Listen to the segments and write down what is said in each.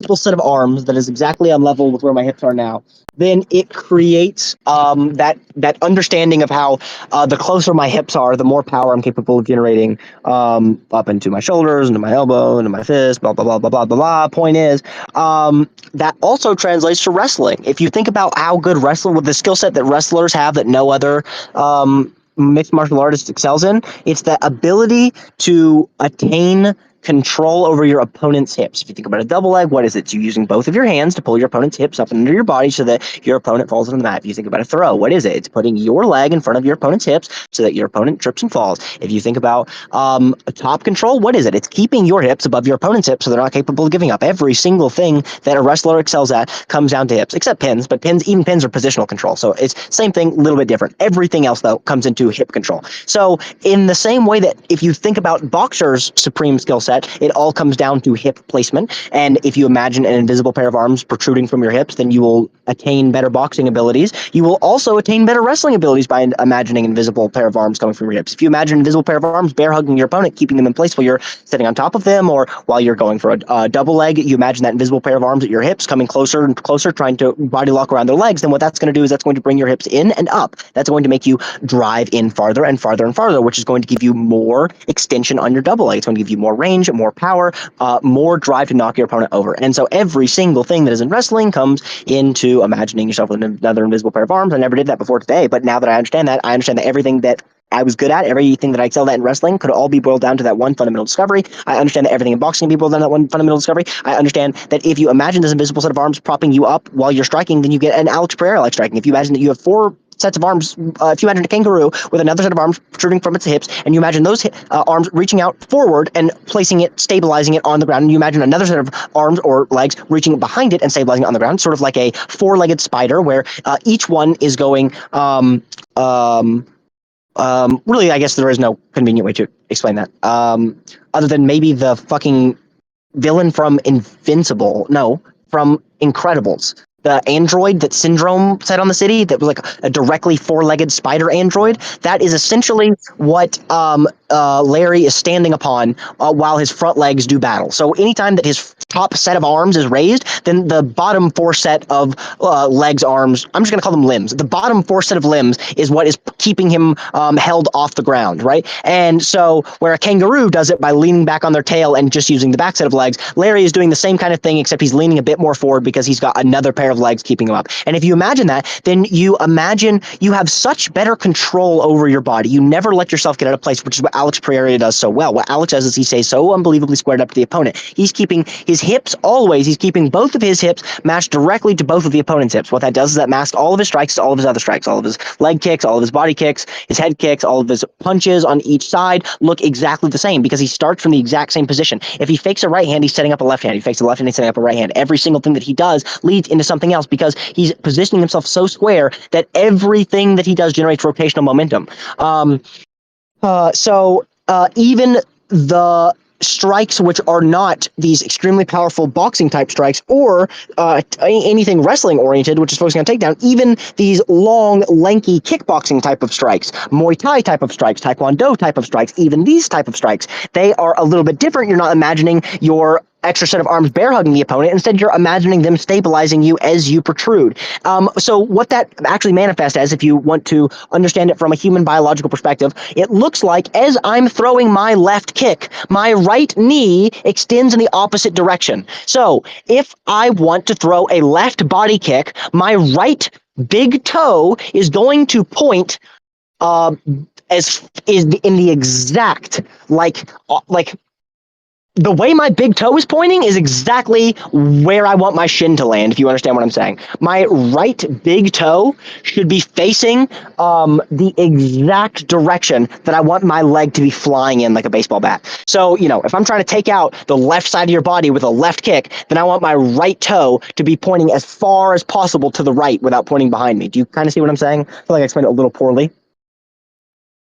set of arms that is exactly on level with where my hips are now, then it creates that understanding of how the closer my hips are, the more power I'm capable of generating up into my shoulders, into my elbow, into my fist, blah blah blah blah blah blah blah. Point is, that also translates to wrestling. If you think about how good wrestler with the skill set that wrestlers have that no other mixed martial artist excels in, it's the ability to attain control over your opponent's hips. If you think about a double leg, what is it? It's you using both of your hands to pull your opponent's hips up under your body so that your opponent falls on the mat. If you think about a throw, what is it? It's putting your leg in front of your opponent's hips so that your opponent trips and falls. If you think about a top control, what is it? It's keeping your hips above your opponent's hips so they're not capable of giving up. Every single thing that a wrestler excels at comes down to hips, except pins. But even pins are positional control. So it's same thing, a little bit different. Everything else though comes into hip control. So in the same way that if you think about boxers' supreme skill set, it all comes down to hip placement. And if you imagine an invisible pair of arms protruding from your hips, then you will attain better boxing abilities. You will also attain better wrestling abilities by imagining an invisible pair of arms coming from your hips. If you imagine an invisible pair of arms bear hugging your opponent, keeping them in place while you're sitting on top of them, or while you're going for a double leg, you imagine that invisible pair of arms at your hips coming closer and closer, trying to body lock around their legs, then what that's going to do is that's going to bring your hips in and up. That's going to make you drive in farther and farther and farther, which is going to give you more extension on your double leg. It's going to give you more range, more power, more drive to knock your opponent over. And so every single thing that is in wrestling comes into imagining yourself with another invisible pair of arms. I never did that before today, but now that I understand that everything that I was good at, everything that I excelled at in wrestling could all be boiled down to that one fundamental discovery. I understand that everything in boxing can be boiled down to that one fundamental discovery. I understand that if you imagine this invisible set of arms propping you up while you're striking, then you get an Alex Pereira-like striking. If you imagine that you have four sets of arms, if you imagine a kangaroo with another set of arms protruding from its hips, and you imagine those arms reaching out forward and placing it, stabilizing it on the ground, and you imagine another set of arms or legs reaching behind it and stabilizing it on the ground, sort of like a four-legged spider, where each one is going really, I guess there is no convenient way to explain that. Other than maybe the fucking villain from Invincible. No, from Incredibles. The android that Syndrome set on the city that was like a directly four-legged spider android. That is essentially what Larry is standing upon while his front legs do battle. So anytime that his top set of arms is raised, then the bottom four set of legs, arms, I'm just going to call them limbs. The bottom four set of limbs is what is keeping him held off the ground, right? And so where a kangaroo does it by leaning back on their tail and just using the back set of legs, Larry is doing the same kind of thing, except he's leaning a bit more forward because he's got another pair of legs keeping him up. And if you imagine that, then you imagine you have such better control over your body. You never let yourself get out of place, which is what Alex Pereira does so well. What Alex does is he stays so unbelievably squared up to the opponent. He's keeping his hips always, he's keeping both of his hips matched directly to both of the opponent's hips. What that does is that masks all of his strikes to all of his other strikes, all of his leg kicks, all of his body kicks, his head kicks, all of his punches on each side look exactly the same because he starts from the exact same position. If he fakes a right hand, he's setting up a left hand. If he fakes a left hand, he's setting up a right hand. Every single thing that he does leads into something else because he's positioning himself so square that everything that he does generates rotational momentum. Even the strikes which are not these extremely powerful boxing type strikes or anything wrestling oriented, which is focusing on takedown, even these long, lanky kickboxing type of strikes, Muay Thai type of strikes, Taekwondo type of strikes, even these type of strikes, they are a little bit different. You're not imagining your extra set of arms bear hugging the opponent. Instead, you're imagining them stabilizing you as you protrude. So what that actually manifests as, if you want to understand it from a human biological perspective, it looks like as I'm throwing my left kick, my right knee extends in the opposite direction. So if I want to throw a left body kick, my right big toe is going to point as is in the exact like the way my big toe is pointing is exactly where I want my shin to land, if you understand what I'm saying. My right big toe should be facing the exact direction that I want my leg to be flying in like a baseball bat. So, if I'm trying to take out the left side of your body with a left kick, then I want my right toe to be pointing as far as possible to the right without pointing behind me. Do you kind of see what I'm saying? I feel like I explained it a little poorly.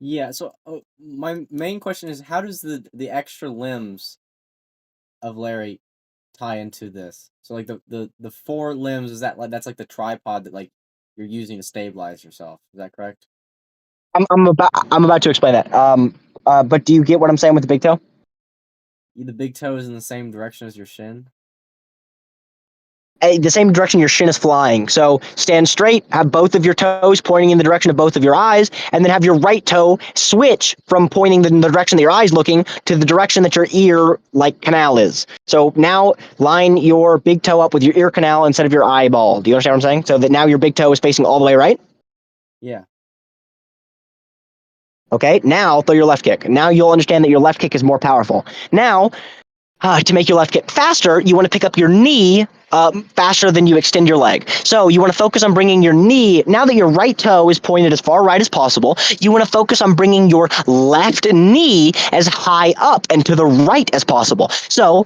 Yeah. So my main question is, how does the extra limbs of Larry tie into this? So like the four limbs, is that like that's like the tripod that like you're using to stabilize yourself? Is that correct? I'm about to explain that. But do you get what I'm saying with the big toe? The big toe is in the same direction as your shin. the same direction your shin is flying. So stand straight, have both of your toes pointing in the direction of both of your eyes, and then have your right toe switch from pointing in the direction that your eye is looking to the direction that your ear like canal is. So now line your big toe up with your ear canal instead of your eyeball. Do you understand what I'm saying? So that now your big toe is facing all the way right. Yeah. Okay, now throw your left kick. Now you'll understand that your left kick is more powerful. Now, to make your left kick faster, you want to pick up your knee faster than you extend your leg. So you want to focus on bringing your knee, now that your right toe is pointed as far right as possible, you want to focus on bringing your left knee as high up and to the right as possible. So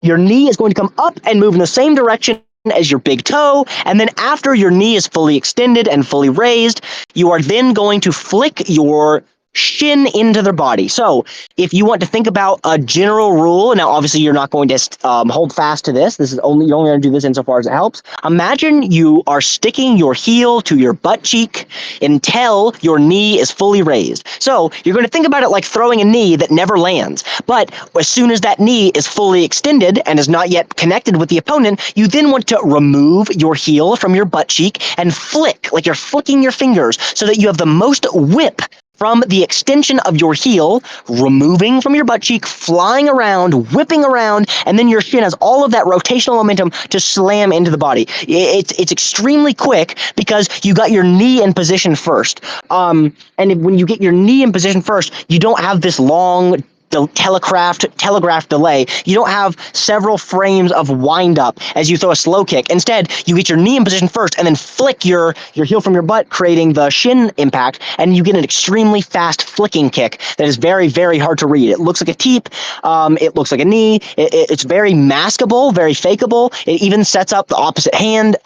your knee is going to come up and move in the same direction as your big toe, and then after your knee is fully extended and fully raised, you are then going to flick your shin into their body. So if you want to think about a general rule, now obviously you're not going to hold fast to this. This is only you're only going to do this insofar as it helps. Imagine you are sticking your heel to your butt cheek until your knee is fully raised. So you're going to think about it like throwing a knee that never lands. But as soon as that knee is fully extended and is not yet connected with the opponent, you then want to remove your heel from your butt cheek and flick, like you're flicking your fingers, so that you have the most whip from the extension of your heel, removing from your butt cheek, flying around, whipping around, and then your shin has all of that rotational momentum to slam into the body. It's extremely quick because you got your knee in position first. When you get your knee in position first, you don't have this long telegraph delay. You don't have several frames of wind up as you throw a slow kick. Instead, you get your knee in position first and then flick your heel from your butt, creating the shin impact, and you get an extremely fast flicking kick that is very, very hard to read. It looks like a teep. It looks like a knee. It's very maskable, very fakeable. It even sets up the opposite hand.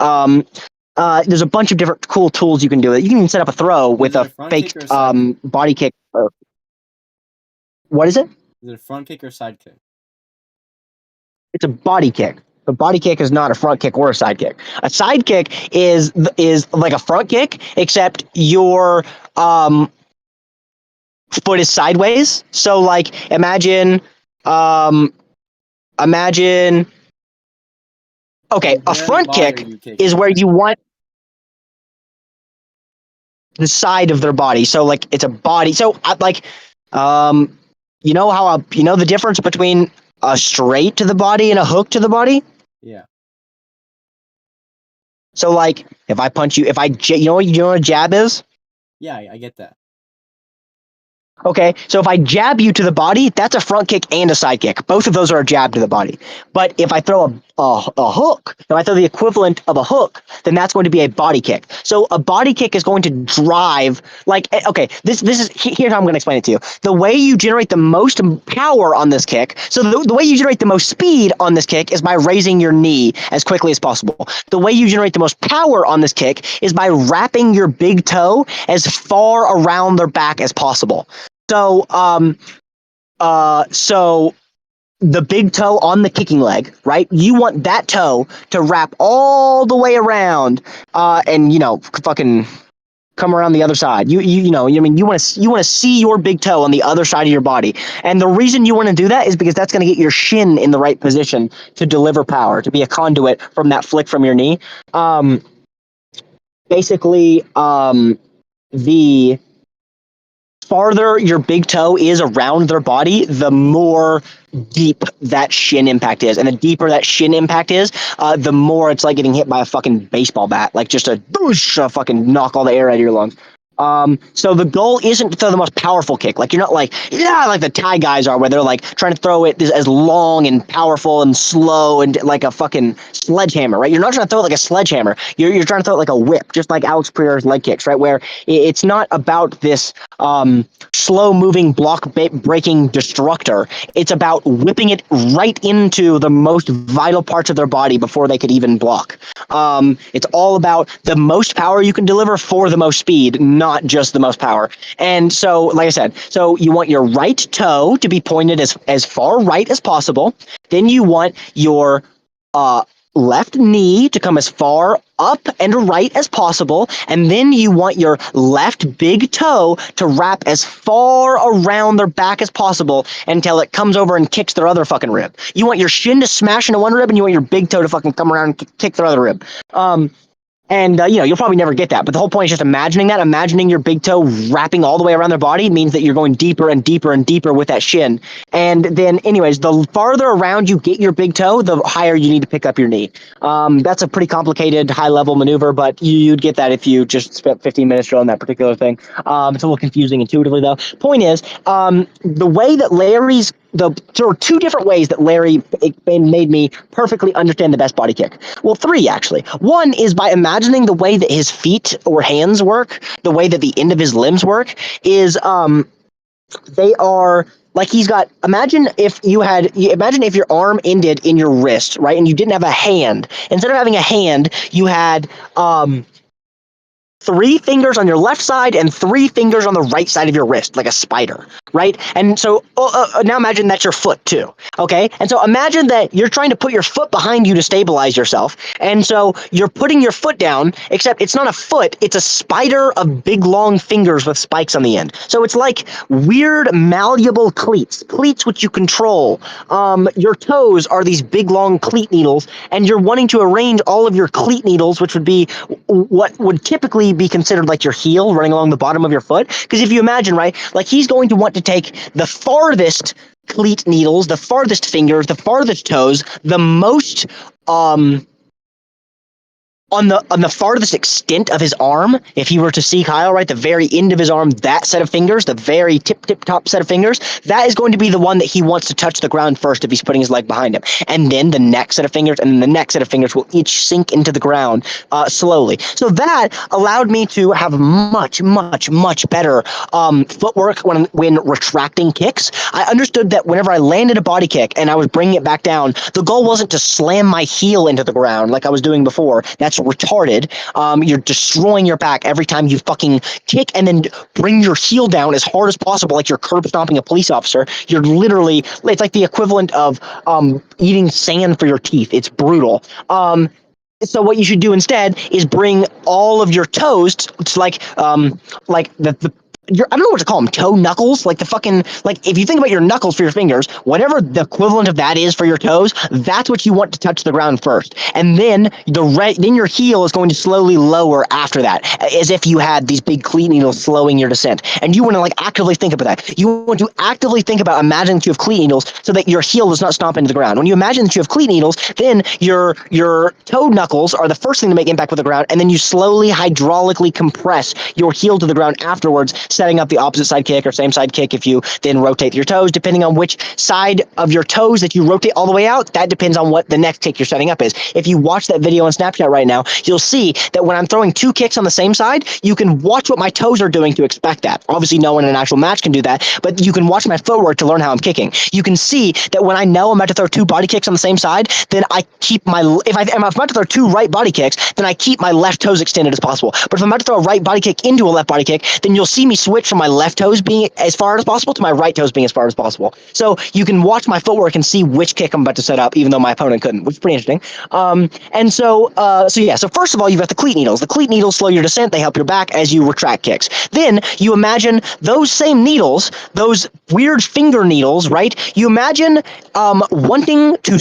There's a bunch of different cool tools you can do it. You can even set up a throw with a fake body kick. What is it? Is it a front kick or side kick? It's a body kick. A body kick is not a front kick or a side kick. A side kick is like a front kick, except your foot is sideways. So like imagine okay, So a where in the front body are kick you kicking? is where you want the side of their body. So like it's a body. So like you know how you know the difference between a straight to the body and a hook to the body? Yeah. So like if I punch you, you know what a jab is? Yeah, I get that. Okay, so if I jab you to the body, that's a front kick and a side kick. Both of those are a jab to the body. But if I throw a hook, if I throw the equivalent of a hook, then that's going to be a body kick. So a body kick is going to drive, like, okay, this is, here's how I'm going to explain it to you. The way you generate the most power on this kick, so the way you generate the most speed on this kick is by raising your knee as quickly as possible. The way you generate the most power on this kick is by wrapping your big toe as far around their back as possible. So, so the big toe on the kicking leg, right? You want that toe to wrap all the way around, and fucking come around the other side. You know, I mean, you want to see your big toe on the other side of your body, and the reason you want to do that is because that's going to get your shin in the right position to deliver power, to be a conduit from that flick from your knee. Basically, the farther your big toe is around their body, the more deep that shin impact is. And the deeper that shin impact is, the more it's like getting hit by a fucking baseball bat, like just a doosh, fucking knock all the air out of your lungs. So the goal isn't to throw the most powerful kick. Like you're not like the Thai guys are, where they're like trying to throw it as long and powerful and slow and like a fucking sledgehammer, right? You're not trying to throw it like a sledgehammer. You're trying to throw it like a whip, just like Alex Pereira's leg kicks, right? Where it's not about this slow moving block breaking destructor. It's about whipping it right into the most vital parts of their body before they could even block. It's all about the most power you can deliver for the most speed, not just the most power. And so, like I said, so you want your right toe to be pointed as far right as possible. Then you want your left knee to come as far up and right as possible, and then you want your left big toe to wrap as far around their back as possible until it comes over and kicks their other fucking rib. You want your shin to smash into one rib, and you want your big toe to fucking come around and kick their other rib. And you'll probably never get that, but the whole point is just imagining that. Imagining your big toe wrapping all the way around their body means that you're going deeper and deeper and deeper with that shin. And then, anyways, the farther around you get your big toe, the higher you need to pick up your knee. That's a pretty complicated, high-level maneuver, but you'd get that if you just spent 15 minutes drilling that particular thing. It's a little confusing intuitively, though. Point is, the way that there were two different ways that Larry made me perfectly understand the best body kick. Well, three actually. One is by imagining the way that his feet or hands work, the way that the end of his limbs work, is they are like he's got. Imagine if your arm ended in your wrist, right, and you didn't have a hand. Instead of having a hand, you had three fingers on your left side and three fingers on the right side of your wrist, like a spider, right? And so now imagine that's your foot too, okay? And so imagine that you're trying to put your foot behind you to stabilize yourself. And so you're putting your foot down, except it's not a foot, it's a spider of big long fingers with spikes on the end. So it's like weird malleable cleats which you control. Your toes are these big long cleat needles, and you're wanting to arrange all of your cleat needles, which would be what would typically be considered like your heel running along the bottom of your foot. Because if you imagine, right, like he's going to want to take the farthest cleat needles, the farthest fingers, the farthest toes, the most on the farthest extent of his arm. If he were to see Kyle, right, the very end of his arm, that set of fingers, the very tip top set of fingers, that is going to be the one that he wants to touch the ground first if he's putting his leg behind him. And then the next set of fingers and then the next set of fingers will each sink into the ground slowly. So that allowed me to have much better footwork when retracting kicks. I understood that whenever I landed a body kick and I was bringing it back down, the goal wasn't to slam my heel into the ground like I was doing before. That's retarded. You're destroying your back every time you fucking kick and then bring your heel down as hard as possible, like you're curb stomping a police officer. You're literally, it's like the equivalent of eating sand for your teeth. It's brutal. So what you should do instead is bring all of your toes to like the I don't know what to call them, toe knuckles, like the fucking, like if you think about your knuckles for your fingers, whatever the equivalent of that is for your toes, that's what you want to touch the ground first, and then then your heel is going to slowly lower after that, as if you had these big cleat needles slowing your descent. And you want to like actively think about that. You want to actively think about imagining that you have cleat needles so that your heel does not stomp into the ground. When you imagine that you have cleat needles, then your toe knuckles are the first thing to make impact with the ground, and then you slowly hydraulically compress your heel to the ground afterwards, setting up the opposite side kick or same side kick if you then rotate your toes. Depending on which side of your toes that you rotate all the way out, that depends on what the next kick you're setting up is. If you watch that video on Snapchat right now, you'll see that when I'm throwing two kicks on the same side, you can watch what my toes are doing to expect that. Obviously, no one in an actual match can do that, but you can watch my footwork to learn how I'm kicking. You can see that when I know I'm about to throw two body kicks on the same side, then I keep if I'm about to throw two right body kicks, then I keep my left toes extended as possible. But if I'm about to throw a right body kick into a left body kick, then you'll see me switch from my left toes being as far as possible to my right toes being as far as possible. So you can watch my footwork and see which kick I'm about to set up, even though my opponent couldn't, which is pretty interesting. So first of all, you've got the cleat needles. The cleat needles slow your descent. They help your back as you retract kicks. Then you imagine those same needles, those weird finger needles, right? You imagine wanting to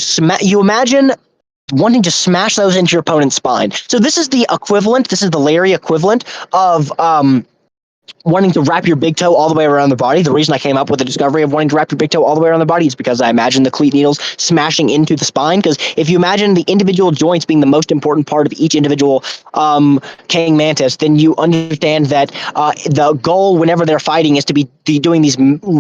smash those into your opponent's spine. So this is the equivalent, this is the Larry equivalent of wanting to wrap your big toe all the way around the body. The reason I came up with the discovery of wanting to wrap your big toe all the way around the body is because I imagined the cleat needles smashing into the spine. Because if you imagine the individual joints being the most important part of each individual king mantis, then you understand that the goal whenever they're fighting is to be doing these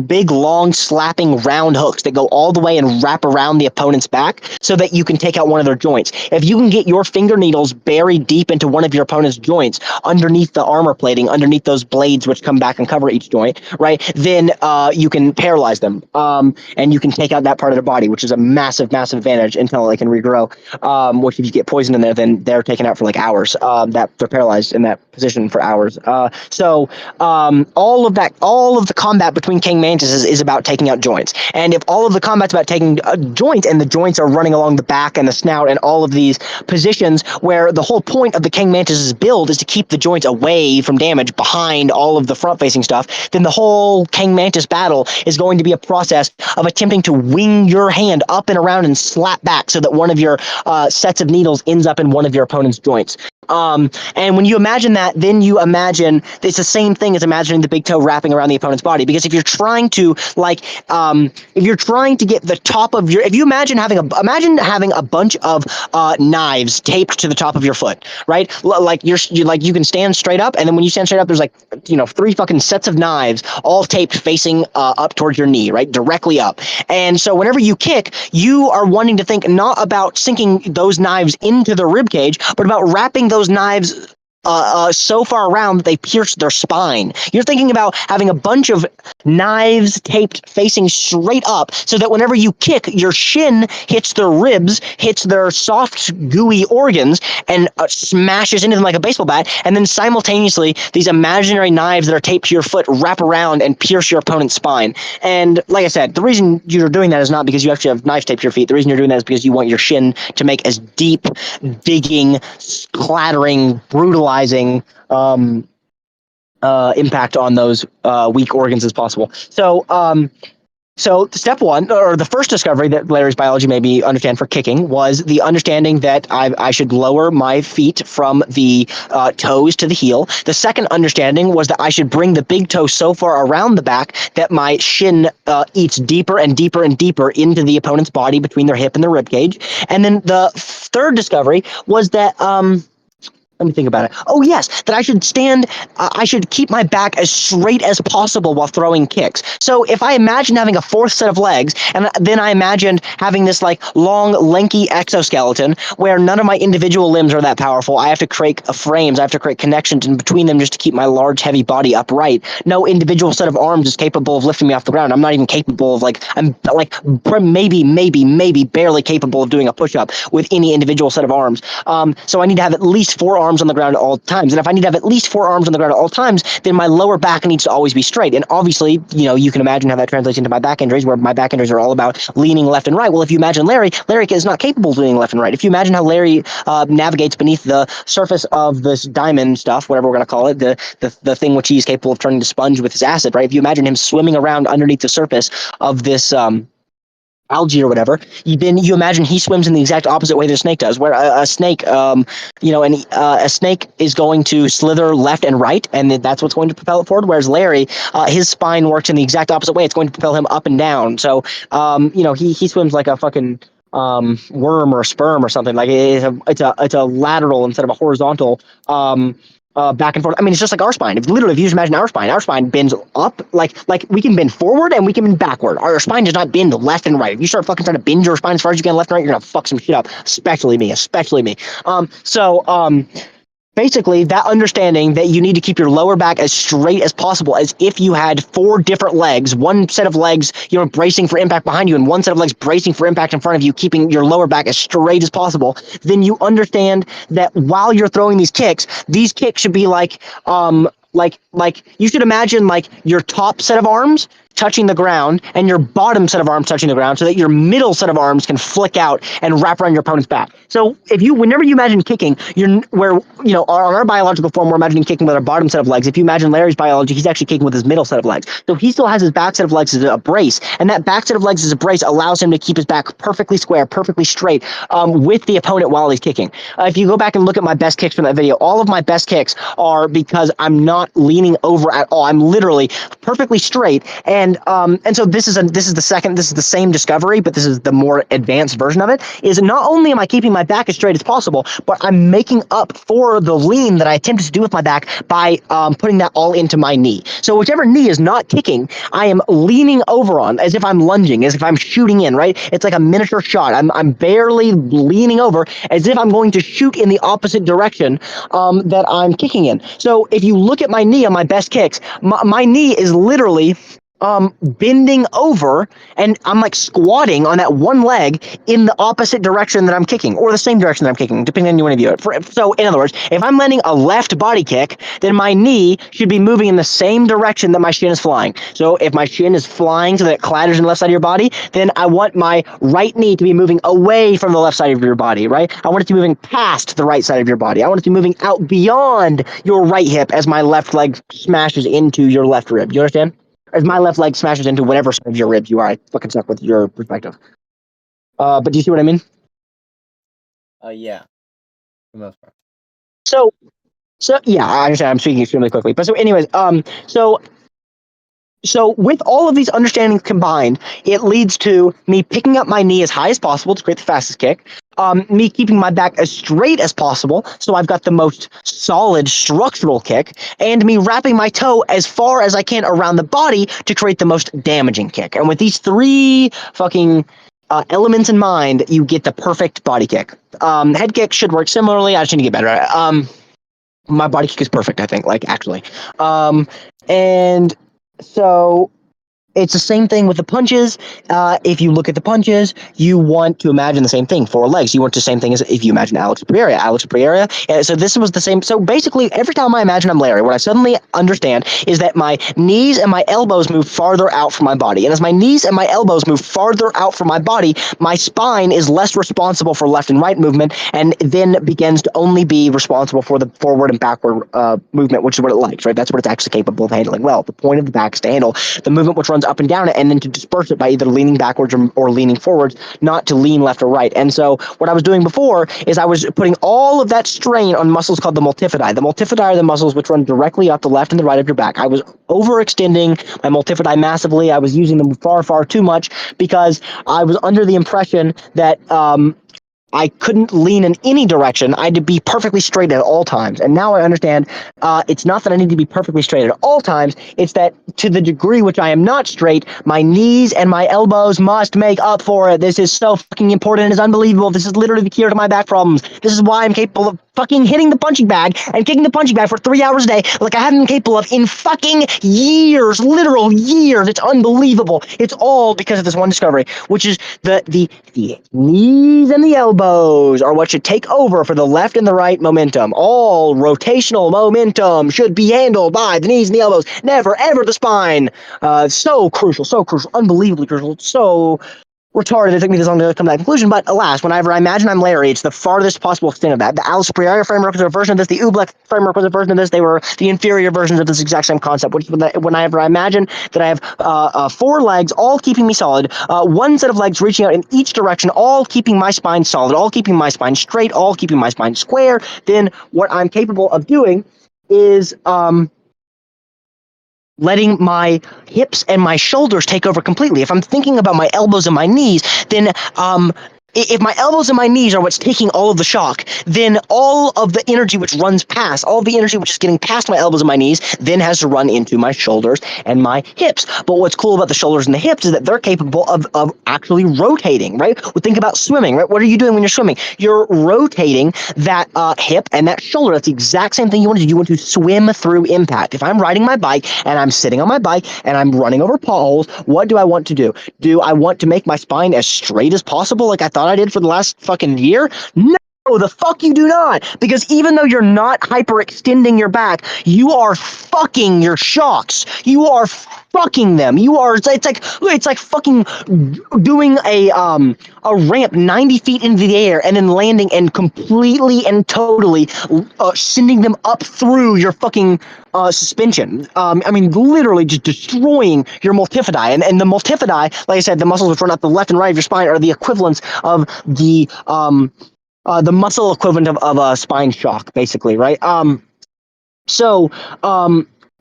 big, long, slapping round hooks that go all the way and wrap around the opponent's back so that you can take out one of their joints. If you can get your finger needles buried deep into one of your opponent's joints, underneath the armor plating, underneath those blades beads which come back and cover each joint, right? Then you can paralyze them, and you can take out that part of their body, which is a massive, massive advantage until they can regrow. Which if you get poison in there, then they're taken out for like hours. That they're paralyzed in that position for hours. All of the combat between king mantises is about taking out joints. And if all of the combat's about taking joints, and the joints are running along the back and the snout and all of these positions where the whole point of the king mantis's build is to keep the joints away from damage behind all of the front-facing stuff, then the whole king mantis battle is going to be a process of attempting to wing your hand up and around and slap back so that one of your sets of needles ends up in one of your opponent's joints. And when you imagine that, then you imagine it's the same thing as imagining the big toe wrapping around the opponent's body. Because if you're trying to if you're trying to get the top of your, if you imagine having a bunch of knives taped to the top of your foot, right? Like you can stand straight up, and then when you stand straight up, there's like 3 fucking sets of knives all taped facing up towards your knee, right, directly up. And so whenever you kick, you are wanting to think not about sinking those knives into the rib cage, but about wrapping those knives so far around that they pierce their spine. You're thinking about having a bunch of knives taped facing straight up so that whenever you kick, your shin hits their ribs, hits their soft, gooey organs, and smashes into them like a baseball bat. And then simultaneously, these imaginary knives that are taped to your foot wrap around and pierce your opponent's spine. And like I said, the reason you're doing that is not because you actually have knives taped to your feet. The reason you're doing that is because you want your shin to make as deep, digging, clattering, brutalizing impact on those weak organs as possible. So step one, or the first discovery that Larry's biology made me understand for kicking, was the understanding that I should lower my feet from the toes to the heel. The second understanding was that I should bring the big toe so far around the back that my shin eats deeper and deeper and deeper into the opponent's body between their hip and their rib cage. And then the third discovery was that let me think about it. Oh, yes, that I should I should keep my back as straight as possible while throwing kicks. So if I imagine having a fourth set of legs, and then I imagined having this like long, lanky exoskeleton where none of my individual limbs are that powerful, I have to create frames, I have to create connections in between them just to keep my large, heavy body upright. No individual set of arms is capable of lifting me off the ground. I'm not even capable of I'm like maybe barely capable of doing a push-up with any individual set of arms. So I need to have at least 4 arms on the ground at all times. And if I need to have at least 4 arms on the ground at all times, then my lower back needs to always be straight. And obviously, you can imagine how that translates into my back injuries, where my back injuries are all about leaning left and right. Well, if you imagine Larry is not capable of leaning left and right. If you imagine how Larry navigates beneath the surface of this diamond stuff, whatever we're going to call it, the thing which he's capable of turning to sponge with his acid, right? If you imagine him swimming around underneath the surface of this algae or whatever, then you imagine he swims in the exact opposite way that a snake does, where a snake, a snake is going to slither left and right, and that's what's going to propel it forward. Whereas Larry, his spine works in the exact opposite way. It's going to propel him up and down. So, he swims like a fucking worm or a sperm or something. Like it's a lateral instead of a horizontal back and forth. I mean, it's just like our spine. If you just imagine our spine bends up, like we can bend forward and we can bend backward. Our spine does not bend left and right. If you start fucking trying to bend your spine as far as you can left and right, you're gonna fuck some shit up. Especially me. Basically, that understanding that you need to keep your lower back as straight as possible, as if you had 4 different legs, one set of legs, bracing for impact behind you, and one set of legs bracing for impact in front of you, keeping your lower back as straight as possible, then you understand that while you're throwing these kicks should be like you should imagine like your top set of arms touching the ground and your bottom set of arms touching the ground, so that your middle set of arms can flick out and wrap around your opponent's back. So whenever you imagine kicking, on our biological form, we're imagining kicking with our bottom set of legs. If you imagine Larry's biology, he's actually kicking with his middle set of legs. So he still has his back set of legs as a brace, and that back set of legs as a brace allows him to keep his back perfectly square, perfectly straight, with the opponent while he's kicking. If you go back and look at my best kicks from that video, all of my best kicks are because I'm not leaning over at all. I'm literally perfectly straight. And so this is the same discovery, but this is the more advanced version of it. Is not only am I keeping my back as straight as possible, but I'm making up for the lean that I attempted to do with my back by putting that all into my knee. So whichever knee is not kicking, I am leaning over on, as if I'm lunging, as if I'm shooting in. Right? It's like a miniature shot. I'm barely leaning over, as if I'm going to shoot in the opposite direction that I'm kicking in. So if you look at my knee on my best kicks, my knee is literally bending over, and I'm like squatting on that one leg in the opposite direction that I'm kicking, or the same direction that I'm kicking, depending on you want to view it. So, in other words, if I'm landing a left body kick, then my knee should be moving in the same direction that my shin is flying. So, if my shin is flying so that it clatters in the left side of your body, then I want my right knee to be moving away from the left side of your body, right? I want it to be moving past the right side of your body. I want it to be moving out beyond your right hip as my left leg smashes into your left rib. You understand? As my left leg smashes into whatever side of your ribs you are. I fucking suck with your perspective. But do you see what I mean? Yeah, for the most part. So, yeah, I understand. I'm speaking extremely quickly. But so, anyways, so with all of these understandings combined, it leads to me picking up my knee as high as possible to create the fastest kick. Me keeping my back as straight as possible, so I've got the most solid structural kick, and me wrapping my toe as far as I can around the body to create the most damaging kick. And with these three fucking elements in mind, you get the perfect body kick. Head kick should work similarly. I just need to get better at it. My body kick is perfect, I think, like, actually. And so it's the same thing with the punches. If you look at the punches, you want to imagine the same thing. 4 legs. You want the same thing as if you imagine Alex Pereira. So this was the same. So basically, every time I imagine I'm Larry, what I suddenly understand is that my knees and my elbows move farther out from my body. And as my knees and my elbows move farther out from my body, my spine is less responsible for left and right movement, and then begins to only be responsible for the forward and backward movement, which is what it likes, right? That's what it's actually capable of handling. Well, the point of the back is to handle the movement which runs up and down it, and then to disperse it by either leaning backwards or leaning forwards, not to lean left or right. And so what I was doing before is I was putting all of that strain on muscles called the multifidi. The multifidi are the muscles which run directly up the left and the right of your back. I was overextending my multifidi massively. I was using them far, far too much because I was under the impression that I couldn't lean in any direction. I had to be perfectly straight at all times. And now I understand it's not that I need to be perfectly straight at all times. It's that to the degree which I am not straight, my knees and my elbows must make up for it. This is so fucking important. It's unbelievable. This is literally the cure to my back problems. This is why I'm capable of fucking hitting the punching bag and kicking the punching bag for 3 hours a day like I haven't been capable of in fucking years, literal years. It's unbelievable. It's all because of this one discovery, which is the knees and the elbows are what should take over for the left and the right momentum. All rotational momentum should be handled by the knees and the elbows, never ever the spine. So crucial, unbelievably crucial, so retarded. It took me this long to come to that conclusion, but alas, whenever I imagine I'm Larry, it's the farthest possible extent of that. The Alice Pereira framework was a version of this. The Oobleck framework was a version of this. They were the inferior versions of this exact same concept, which whenever I imagine that I have 4 legs, all keeping me solid, one set of legs reaching out in each direction, all keeping my spine solid, all keeping my spine straight, all keeping my spine square, then what I'm capable of doing is letting my hips and my shoulders take over completely. If I'm thinking about my elbows and my knees, then if my elbows and my knees are what's taking all of the shock, then all of the energy which runs past, all of the energy which is getting past my elbows and my knees, then has to run into my shoulders and my hips. But what's cool about the shoulders and the hips is that they're capable of actually rotating, right? Well, think about swimming, right? What are you doing when you're swimming? You're rotating that hip and that shoulder. That's the exact same thing you want to do. You want to swim through impact. If I'm riding my bike and I'm sitting on my bike and I'm running over potholes, what do I want to do? Do I want to make my spine as straight as possible like I thought I did for the last fucking year? No, the fuck you do not. Because even though you're not hyperextending your back, you are fucking your shocks. You are fucking them. You are. It's like fucking doing a ramp 90 feet into the air and then landing and completely and totally sending them up through your fucking suspension. I mean, literally just destroying your multifidi. And the multifidi, like I said, the muscles which run up the left and right of your spine are the equivalents of the muscle equivalent of a spine shock, basically, right? So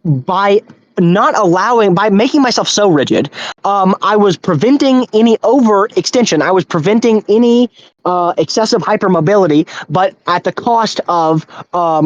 by by making myself so rigid, I was preventing any overextension. I was preventing any excessive hypermobility, but at the cost of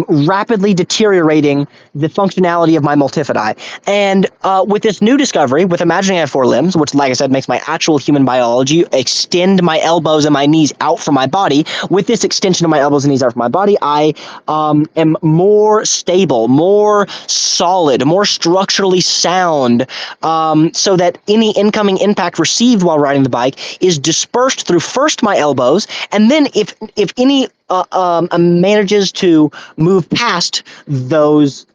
rapidly deteriorating the functionality of my multifidi. And with this new discovery, with imagining I have four limbs, which, like I said, makes my actual human biology extend my elbows and my knees out from my body, with this extension of my elbows and knees out from my body, I am more stable, more solid, more structurally sound, so that any incoming impact received while riding the bike is dispersed through first my elbows, and then if any manages to move past those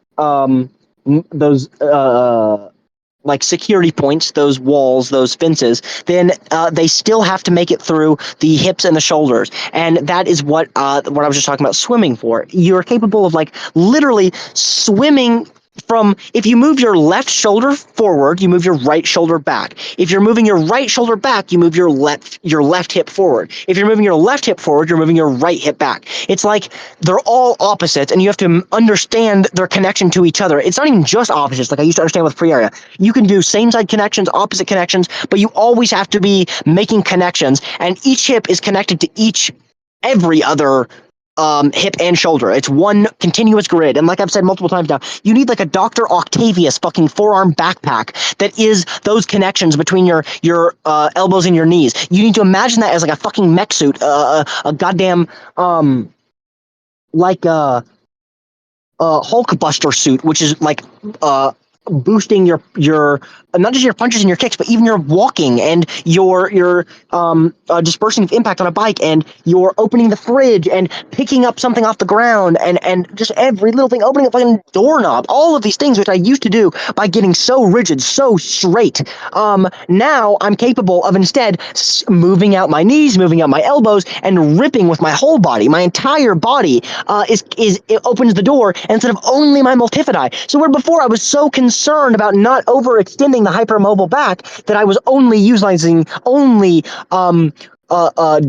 like security points, those walls, those fences, then they still have to make it through the hips and the shoulders, and that is what I was just talking about swimming for. You're capable of like literally swimming from, if you move your left shoulder forward, you move your right shoulder back. If you're moving your right shoulder back, you move your left hip forward. If you're moving your left hip forward, you're moving your right hip back. It's like they're all opposites, and you have to understand their connection to each other. It's not even just opposites, like I used to understand with free area. You can do same side connections, opposite connections, but you always have to be making connections, and each hip is connected to every other hip and shoulder. It's one continuous grid. And like I've said multiple times now, you need like a Dr. Octavius fucking forearm backpack that is those connections between your elbows and your knees. You need to imagine that as like a fucking mech suit, a goddamn like Hulkbuster suit, which is like boosting your not just your punches and your kicks, but even your walking and your dispersing of impact on a bike, and your opening the fridge and picking up something off the ground, and just every little thing, opening up like a doorknob, all of these things which I used to do by getting so rigid, so straight. Now I'm capable of instead moving out my knees, moving out my elbows, and ripping with my whole body. My entire body it opens the door instead of only my multifidi. So where before I was so concerned about not overextending the hypermobile back that I was only utilizing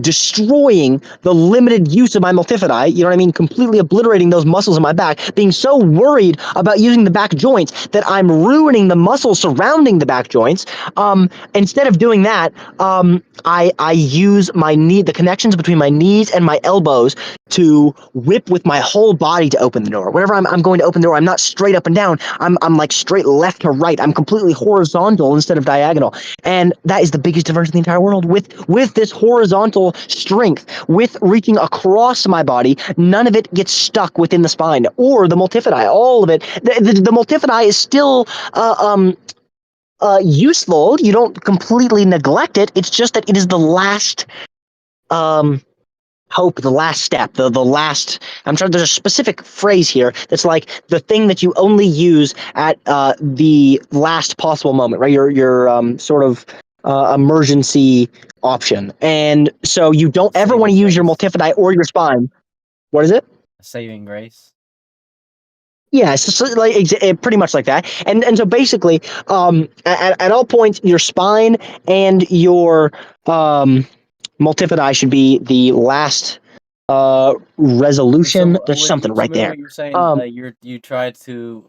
destroying the limited use of my multifidi, you know what I mean? Completely obliterating those muscles in my back, being so worried about using the back joints that I'm ruining the muscles surrounding the back joints. Instead of doing that, I use the connections between my knees and my elbows to whip with my whole body to open the door. Whenever I'm going to open the door, I'm not straight up and down. I'm like straight left to right. I'm completely horizontal instead of diagonal. And that is the biggest difference in the entire world. With this horizontal strength, with reaching across my body, none of it gets stuck within the spine or the multifidi. All of it. The multifidi is still useful. You don't completely neglect it. It's just that it is the last hope, the last step, the last. I'm sure there's a specific phrase here that's like the thing that you only use at the last possible moment, right? Your sort of emergency option, and so you don't ever want to Saving use your grace. multifidi or your spine. What is it? Saving grace. Yeah, so like pretty much like that, and so basically, at all points, your spine and your multifidi should be the last resolution. So There's with something each right there. movement, you're saying Um, you try to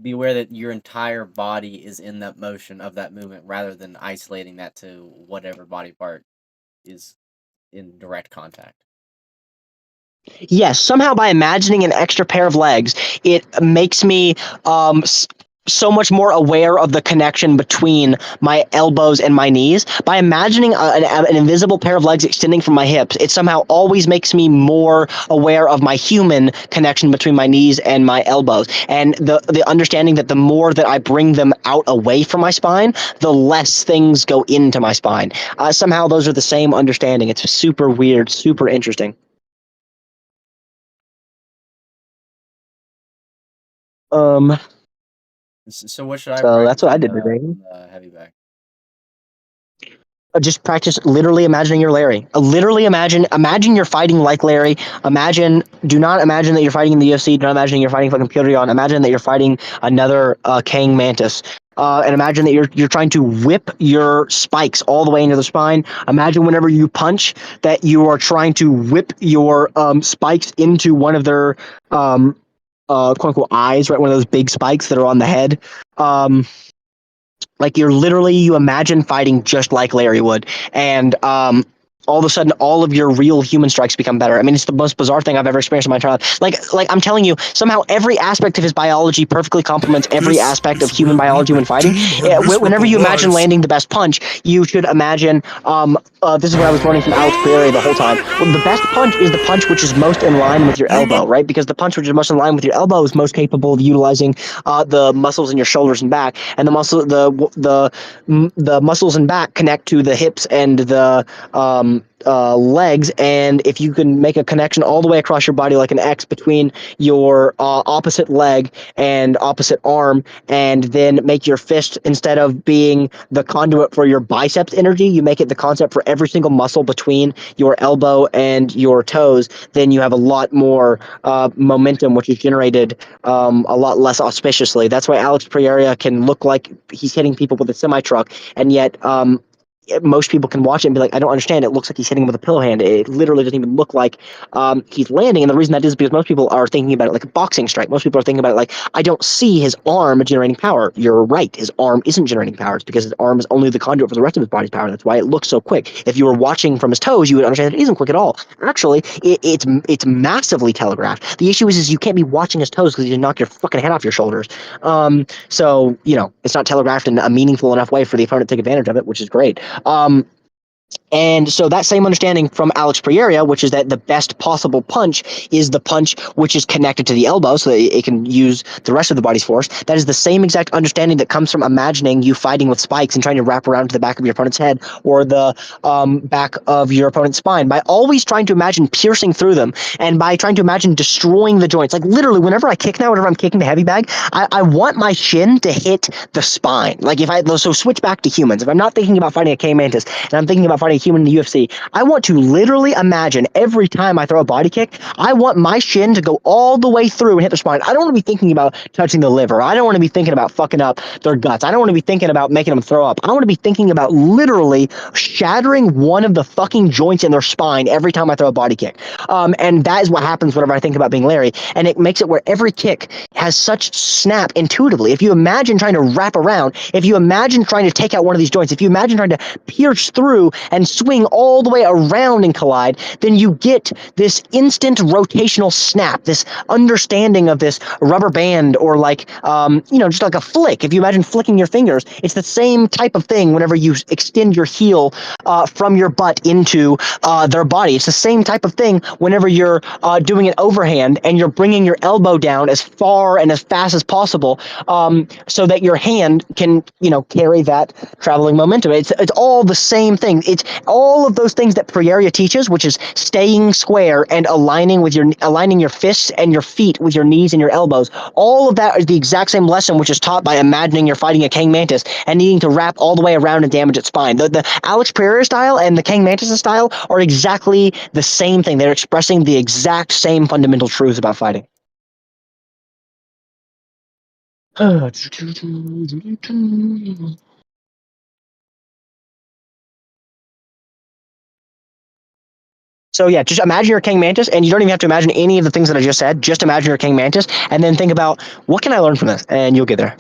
be aware that your entire body is in that motion of that movement, rather than isolating that to whatever body part is in direct contact. yes, somehow by imagining an extra pair of legs, it makes me so much more aware of the connection between my elbows and my knees. By imagining an invisible pair of legs extending from my hips, it somehow always makes me more aware of my human connection between my knees and my elbows, and the understanding that the more that I bring them out away from my spine, the less things go into my spine. Somehow those are the same understanding. It's super weird, super interesting. Um, So what should I so that's practice what I did today. on the heavy back? Just practice literally imagining you're Larry. Literally imagine you're fighting like Larry. Do not imagine that you're fighting in the UFC. Do not imagine you're fighting fucking Pyrion. Imagine that you're fighting another Kang Mantis. And imagine that you're trying to whip your spikes all the way into the spine. Imagine whenever you punch that you are trying to whip your spikes into one of their quote unquote eyes, right? One of those big spikes that are on the head. Like you imagine fighting just like Larry would, and all of a sudden all of your real human strikes become better. I mean, it's the most bizarre thing I've ever experienced in my entire life. Like I'm telling you, somehow every aspect of his biology perfectly complements every This aspect of is human where we biology when fighting. redeem our Whenever miserable you imagine lives. landing the best punch, you should imagine. This is what I was learning from Alex Pereira the whole time. Well, the best punch is the punch which is most in line with your elbow, right? Because the punch which is most in line with your elbow is most capable of utilizing the muscles in your shoulders and back, and the muscles in back connect to the hips and the legs, and if you can make a connection all the way across your body like an X between your opposite leg and opposite arm, and then make your fist, instead of being the conduit for your biceps energy, you make it the concept for every single muscle between your elbow and your toes, then you have a lot more momentum, which is generated a lot less auspiciously. That's why Alex Pereira can look like he's hitting people with a semi truck, and yet most people can watch it and be like, I don't understand. It looks like he's hitting him with a pillow hand. It literally doesn't even look like he's landing. And the reason that is because most people are thinking about it like a boxing strike. Most people are thinking about it like, I don't see his arm generating power. You're right. His arm isn't generating power. It's because his arm is only the conduit for the rest of his body's power. That's why it looks so quick. If you were watching from his toes, you would understand that it isn't quick at all. Actually, it's massively telegraphed. The issue is you can't be watching his toes because you knock your fucking head off your shoulders. So, it's not telegraphed in a meaningful enough way for the opponent to take advantage of it, which is great. And so that same understanding from Alex Pereira, which is that the best possible punch is the punch which is connected to the elbow so that it can use the rest of the body's force. That is the same exact understanding that comes from imagining you fighting with spikes and trying to wrap around to the back of your opponent's head or the back of your opponent's spine. By always trying to imagine piercing through them and by trying to imagine destroying the joints. Like literally, whenever I kick now, whenever I'm kicking the heavy bag, I want my shin to hit the spine. Like so switch back to humans. If I'm not thinking about fighting a K Mantis and I'm thinking about fighting a human in the UFC, I want to literally imagine every time I throw a body kick, I want my shin to go all the way through and hit the spine. I don't want to be thinking about touching the liver. I don't want to be thinking about fucking up their guts. I don't want to be thinking about making them throw up. I want to be thinking about literally shattering one of the fucking joints in their spine every time I throw a body kick. And that is what happens whenever I think about being Larry. And it makes it where every kick has such snap intuitively. If you imagine trying to wrap around, if you imagine trying to take out one of these joints, if you imagine trying to pierce through and swing all the way around and collide, then you get this instant rotational snap, this understanding of this rubber band or like, just like a flick. If you imagine flicking your fingers, it's the same type of thing whenever you extend your heel from your butt into their body. It's the same type of thing whenever you're doing an overhand and you're bringing your elbow down as far and as fast as possible, so that your hand can, carry that traveling momentum. It's all the same thing. It's all of those things that Pereira teaches, which is staying square and aligning your fists and your feet with your knees and your elbows. All of that is the exact same lesson, which is taught by imagining you're fighting a King Mantis and needing to wrap all the way around and damage its spine. The Alex Pereira style and the King Mantis style are exactly the same thing. They're expressing the exact same fundamental truths about fighting. So yeah, just imagine you're a King Mantis, and you don't even have to imagine any of the things that I just said. Just imagine you're a King Mantis, and then think about what can I learn from this, and you'll get there.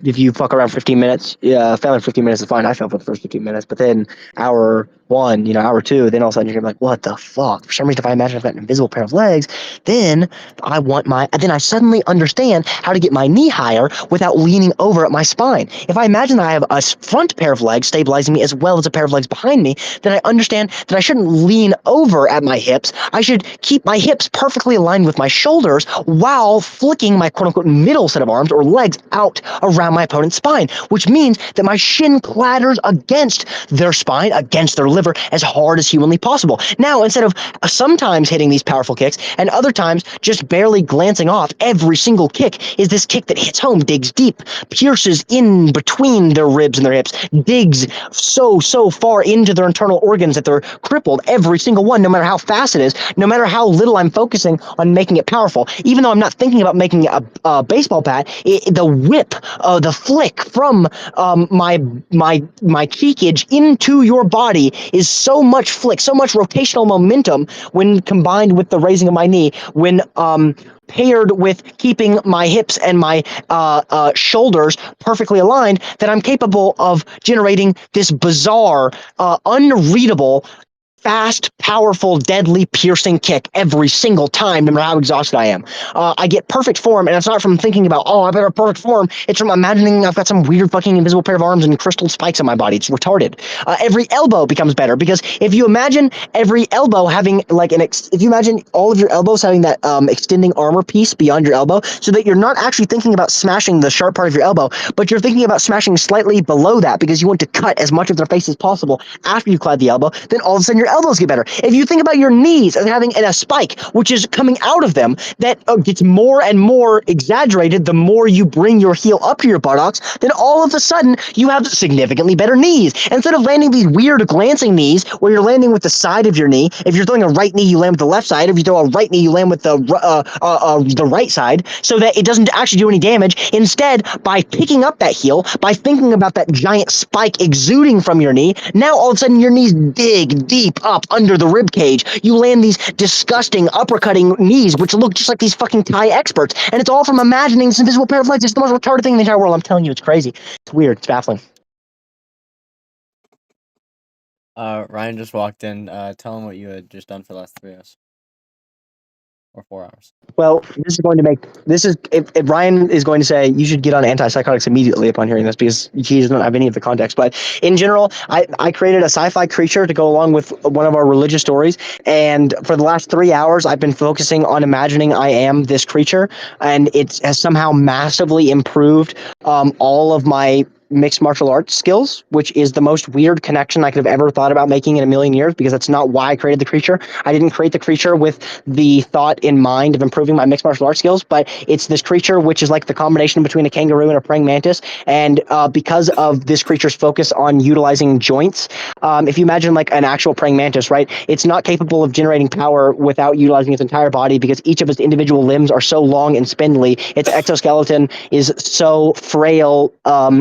If you fuck around 15 minutes, yeah, failing 15 minutes is fine. I failed for the first 15 minutes, but then hour one, hour two, then all of a sudden you're gonna be like, what the fuck? For some reason, if I imagine I've got an invisible pair of legs, then then I suddenly understand how to get my knee higher without leaning over at my spine. If I imagine I have a front pair of legs stabilizing me as well as a pair of legs behind me, then I understand that I shouldn't lean over at my hips. I should keep my hips perfectly aligned with my shoulders while flicking my quote unquote middle set of arms or legs out around my opponent's spine, which means that my shin clatters against their spine, against their liver as hard as humanly possible. Now, instead of sometimes hitting these powerful kicks and other times just barely glancing off, every single kick is this kick that hits home, digs deep, pierces in between their ribs and their hips, digs so far into their internal organs that they're crippled. Every single one, no matter how fast it is, no matter how little I'm focusing on making it powerful, even though I'm not thinking about making a baseball bat, the whip, the flick from my cheekage into your body is so much flick, so much rotational momentum when combined with the raising of my knee, when paired with keeping my hips and my shoulders perfectly aligned, that I'm capable of generating this bizarre, unreadable, fast, powerful, deadly, piercing kick every single time, no matter how exhausted I am. I get perfect form, and it's not from thinking about, oh, I better have perfect form. It's from imagining I've got some weird fucking invisible pair of arms and crystal spikes on my body. It's retarded. Every elbow becomes better because if you imagine every elbow having like if you imagine all of your elbows having that extending armor piece beyond your elbow, so that you're not actually thinking about smashing the sharp part of your elbow, but you're thinking about smashing slightly below that because you want to cut as much of their face as possible after you clad the elbow, then all of a sudden your elbows get better. If you think about your knees as having a spike, which is coming out of them, that gets more and more exaggerated the more you bring your heel up to your buttocks, then all of a sudden you have significantly better knees. Instead of landing these weird glancing knees where you're landing with the side of your knee, if you're throwing a right knee, you land with the left side. If you throw a right knee, you land with the right side, so that it doesn't actually do any damage. Instead, by picking up that heel, by thinking about that giant spike exuding from your knee, now all of a sudden your knees dig deep up under the rib cage. You land these disgusting uppercutting knees, which look just like these fucking Thai experts, and it's all from imagining this invisible pair of legs. It's the most retarded thing in the entire world. I'm telling you, it's crazy. It's weird. It's baffling. Ryan just walked in. Tell him what you had just done for the last 3 hours. Or 4 hours. Well, this is going to make this is if Ryan is going to say you should get on antipsychotics immediately upon hearing this because he doesn't have any of the context. But in general, I created a sci-fi creature to go along with one of our religious stories, and for the last 3 hours, I've been focusing on imagining I am this creature, and it has somehow massively improved all of my mixed martial arts skills, which is the most weird connection I could have ever thought about making in a million years, because that's not why I created the creature. I didn't create the creature with the thought in mind of improving my mixed martial arts skills, but it's this creature which is like the combination between a kangaroo and a praying mantis. And because of this creature's focus on utilizing joints, if you imagine like an actual praying mantis, right, it's not capable of generating power without utilizing its entire body, because each of its individual limbs are so long and spindly. Its exoskeleton is so frail,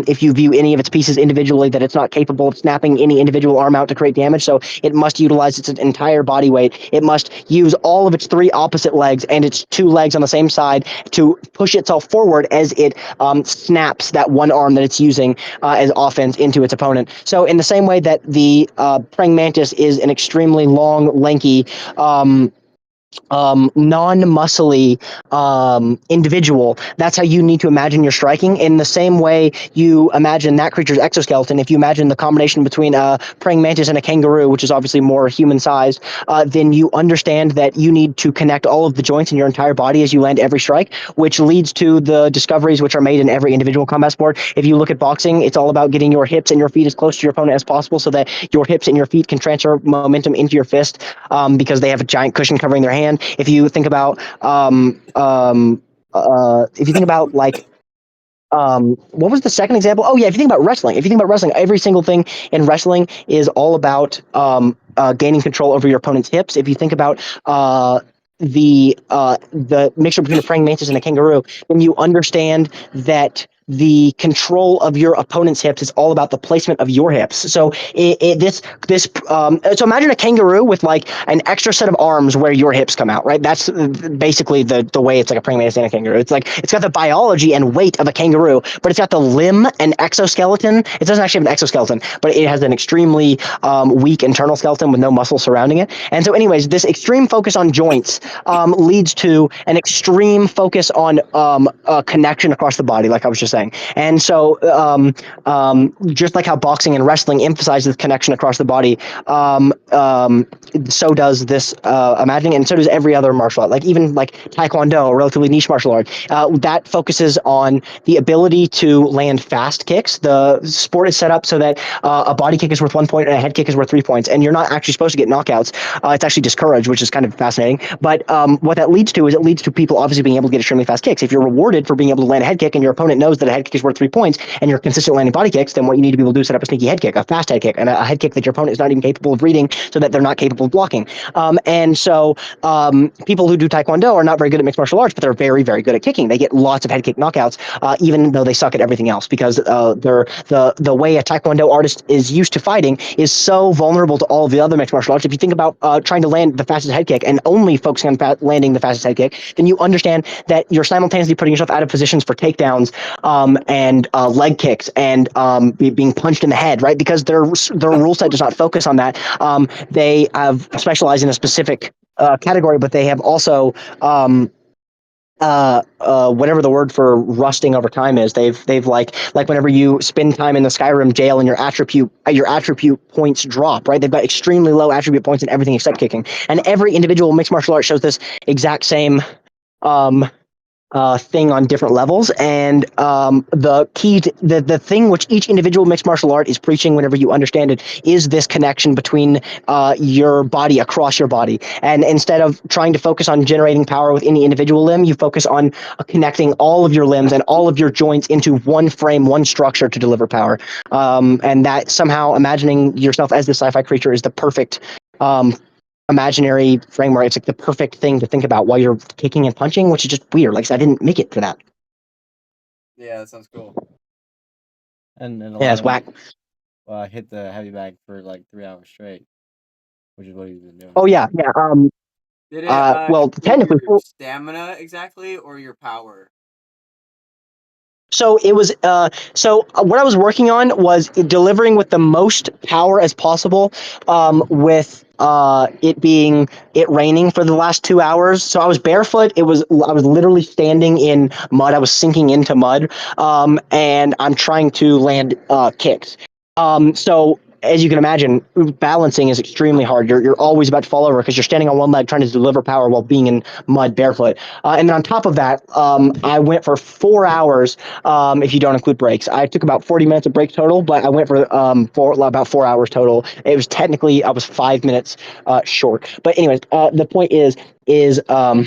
if you view any of its pieces individually, that it's not capable of snapping any individual arm out to create damage. So it must utilize its entire body weight. It must use all of its 3 opposite legs and its 2 legs on the same side to push itself forward as it snaps that one arm that it's using as offense into its opponent. So in the same way that the praying mantis is an extremely long, lanky, non-muscly individual, that's how you need to imagine your striking. In the same way you imagine that creature's exoskeleton, if you imagine the combination between a praying mantis and a kangaroo, which is obviously more human sized, then you understand that you need to connect all of the joints in your entire body as you land every strike, which leads to the discoveries which are made in every individual combat sport. If you look at boxing, it's all about getting your hips and your feet as close to your opponent as possible, so that your hips and your feet can transfer momentum into your fist, because they have a giant cushion covering their hand. If you think about like what was the second example? Oh yeah, if you think about wrestling, every single thing in wrestling is all about gaining control over your opponent's hips. If you think about the mixture between a praying mantis and a kangaroo, then you understand that the control of your opponent's hips is all about the placement of your hips. So so imagine a kangaroo with like an extra set of arms where your hips come out, right? That's basically the way it's like a praying mantis and a kangaroo. It's like it's got the biology and weight of a kangaroo, but it's got the limb and exoskeleton. It doesn't actually have an exoskeleton, but it has an extremely weak internal skeleton with no muscle surrounding it. And so, anyways, this extreme focus on joints leads to an extreme focus on connection across the body, like I was just saying. And so, just like how boxing and wrestling emphasizes connection across the body, so does this imagining, and so does every other martial art. Like even like Taekwondo, a relatively niche martial art, that focuses on the ability to land fast kicks. The sport is set up so that a body kick is worth 1 point and a head kick is worth 3 points, and you're not actually supposed to get knockouts. It's actually discouraged, which is kind of fascinating. But what that leads to is it leads to people obviously being able to get extremely fast kicks. If you're rewarded for being able to land a head kick and your opponent knows that a head kick is worth 3 points and you're consistently landing body kicks, then what you need to be able to do is set up a sneaky head kick, a fast head kick, and a head kick that your opponent is not even capable of reading, so that they're not capable of blocking. And so people who do Taekwondo are not very good at mixed martial arts, but they're very, very good at kicking. They get lots of head kick knockouts, even though they suck at everything else, because the way a Taekwondo artist is used to fighting is so vulnerable to all of the other mixed martial arts. If you think about trying to land the fastest head kick and only focusing on landing the fastest head kick, then you understand that you're simultaneously putting yourself out of positions for takedowns, and leg kicks and being punched in the head, right? Because their rule set does not focus on that. They have specialized in a specific category, but they have also whatever the word for rusting over time is. They've like whenever you spend time in the Skyrim jail and your attribute points drop, right? They've got extremely low attribute points in everything except kicking, and every individual mixed martial art shows this exact same um thing on different levels. And the thing which each individual mixed martial art is preaching, whenever you understand it, is this connection between your body across your body. And instead of trying to focus on generating power with any individual limb, you focus on connecting all of your limbs and all of your joints into one frame, one structure to deliver power. And that somehow imagining yourself as the sci-fi creature is the perfect um, imaginary framework. It's like the perfect thing to think about while you're kicking and punching, which is just weird. Like I didn't make it for that. Yeah, that sounds cool. And Yeah, it's allowing whack. you hit the heavy bag for like 3 hours straight, which is what he's been doing. Oh yeah, yeah. Did it Well, improve technically, your stamina exactly or your power? so it was. What I was working on was delivering with the most power as possible. With it raining for the last 2 hours, so I was barefoot. I was literally standing in mud. I was sinking into mud. And I'm trying to land kicks. So as you can imagine, balancing is extremely hard. You're always about to fall over because you're standing on one leg trying to deliver power while being in mud barefoot. And then on top of that, I went for 4 hours if you don't include breaks. I took about 40 minutes of break total, but I went for about 4 hours total. It was technically I was 5 minutes short. But anyways, the point is uh,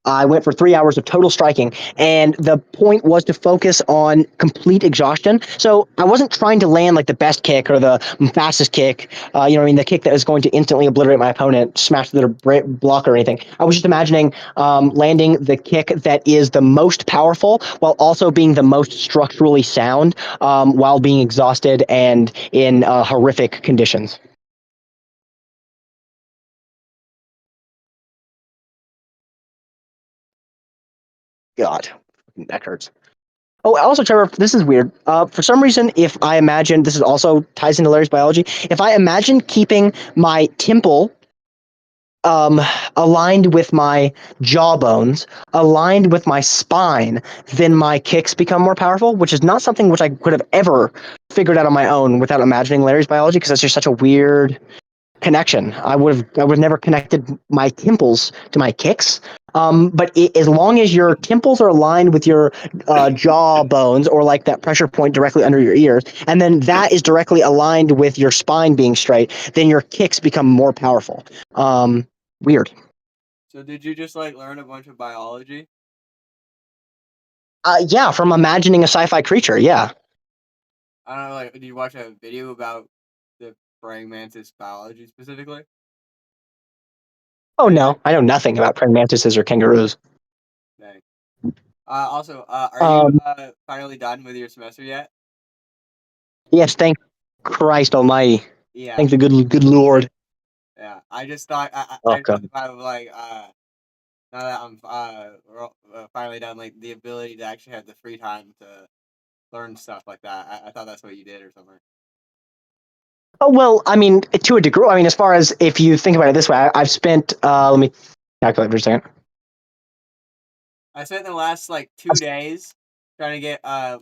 I went for 3 hours of total striking, and the point was to focus on complete exhaustion. So I wasn't trying to land like the best kick or the fastest kick, you know what I mean, the kick that is going to instantly obliterate my opponent, smash their block or anything. I was just imagining landing the kick that is the most powerful while also being the most structurally sound, while being exhausted and in horrific conditions. God, that hurts. Oh, also, Trevor, this is weird. For some reason, if I imagine this is also ties into Larry's biology. If I imagine keeping my temple um, aligned with my jawbones, aligned with my spine, then my kicks become more powerful, which is not something which I could have ever figured out on my own without imagining Larry's biology, because that's just such a weird connection. I would have never connected my temples to my kicks. But as long as your temples are aligned with your jaw bones, or like that pressure point directly under your ears, and then that is directly aligned with your spine being straight, then your kicks become more powerful. Weird. So did you just like learn a bunch of biology? Yeah, from imagining a sci-fi creature. Yeah. I don't know, like, did you watch a video about the praying mantis biology specifically? Oh no, I know nothing about praying mantises or kangaroos. Dang. Also, are you Um, finally done with your semester yet? yes, thank Christ Almighty. Yeah, Thank the good Lord. yeah. I just thought Oh I just God. thought of like now that I'm finally done, like the ability to actually have the free time to learn stuff like that. I thought that's what you did or something. Oh well, I mean, to a degree. I mean, as far as if you think about it this way, I've spent. Let me calculate for a second. I spent the last like 2 days trying to get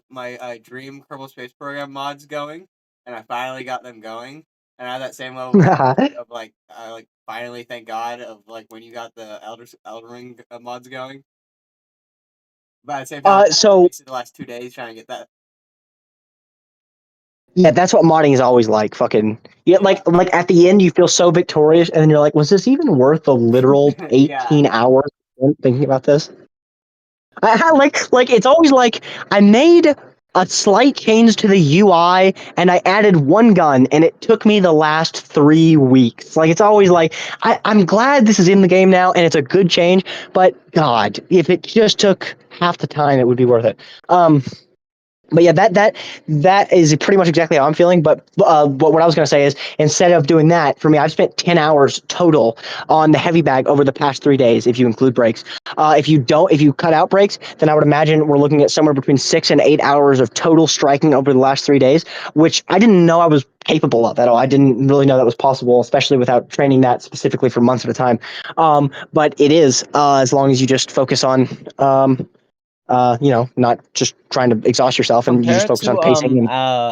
my dream Kerbal Space Program mods going, and I finally got them going. And I have that same level of like finally thank God of like when you got the Elder Ring mods going. But at the same time, I So wasted the last 2 days trying to get that. yeah, that's what modding is always like. Fucking yeah, Yeah, like at the end, you feel so victorious, and then you're like, was this even worth the literal yeah, 18 hours thinking about this? Like it's always like I made a slight change to the UI and I added one gun and it took me the last 3 weeks. Like it's always like I'm glad this is in the game now and it's a good change, but God, if it just took half the time, it would be worth it. But yeah, that is pretty much exactly how I'm feeling. But what I was going to say is, instead of doing that, for me, I've spent 10 hours total on the heavy bag over the past 3 days, if you include breaks. If you cut out breaks, then I would imagine we're looking at somewhere between 6 and 8 hours of total striking over the last 3 days, which I didn't know I was capable of at all. I didn't really know that was possible, especially without training that specifically for months at a time. But it is, as long as you just focus on not just trying to exhaust yourself, and you just Compared focus on to pacing, and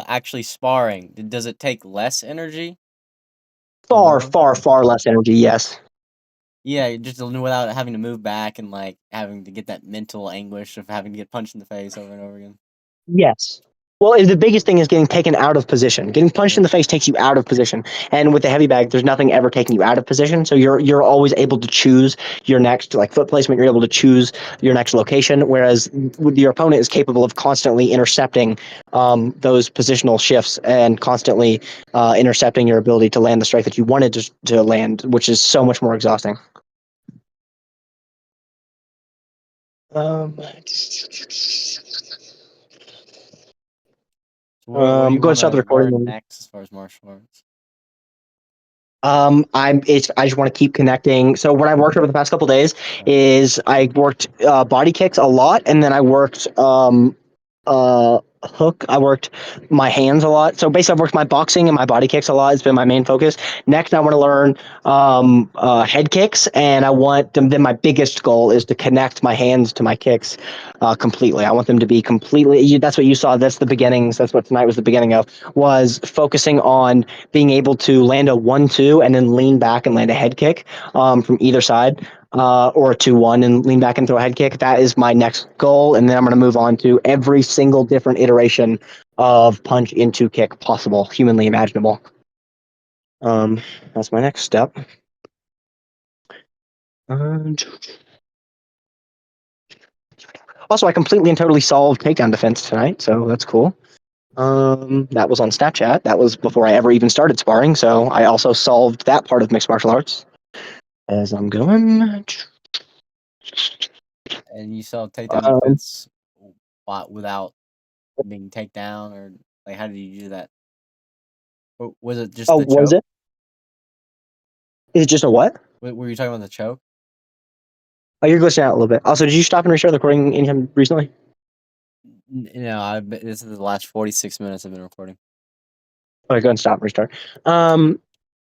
actually sparring, does it take less energy or far, more? far, far less energy. Yes. Yeah, just without having to move back and like having to get that mental anguish of having to get punched in the face over and over again. Yes. Well, the biggest thing is getting taken out of position. Getting punched in the face takes you out of position, and with the heavy bag, there's nothing ever taking you out of position. So you're always able to choose your next, like, foot placement. You're able to choose your next location, whereas with your opponent is capable of constantly intercepting those positional shifts and constantly intercepting your ability to land the strike that you wanted to land, which is so much more exhausting. Um, So what do you go and want start the to learn recording. next as far as martial arts? I just want to keep connecting. So what I worked over the past couple days is I worked body kicks a lot, and then I worked hook. I worked my hands a lot. So basically, I've worked my boxing and my body kicks a lot. It's been my main focus. Next, I want to learn head kicks, and I want them. Then my biggest goal is to connect my hands to my kicks completely. I want them to be completely. That's what you saw. That's the beginnings. That's what tonight was the beginning of. Was focusing on being able to land a 1-2 and then lean back and land a head kick from either side, or a 2-1 and lean back and throw a head kick. That is my next goal. And then I'm going to move on to every single different iteration of punch into kick possible, humanly imaginable. That's my next step. Also, I completely and totally solved takedown defense tonight, so that's cool. That was on Snapchat. That was before I ever even started sparring, so I also solved that part of mixed martial arts. As I'm going, And you saw takedown um, defense without being takedown, or like how did you do that? Or was it just the was choke? it? Is it just a what? Were you talking about the choke? Oh, you're glitching out a little bit. Also, did you stop and restart the recording anytime recently? No, this is the last 46 minutes I've been recording. Okay, go and stop and restart.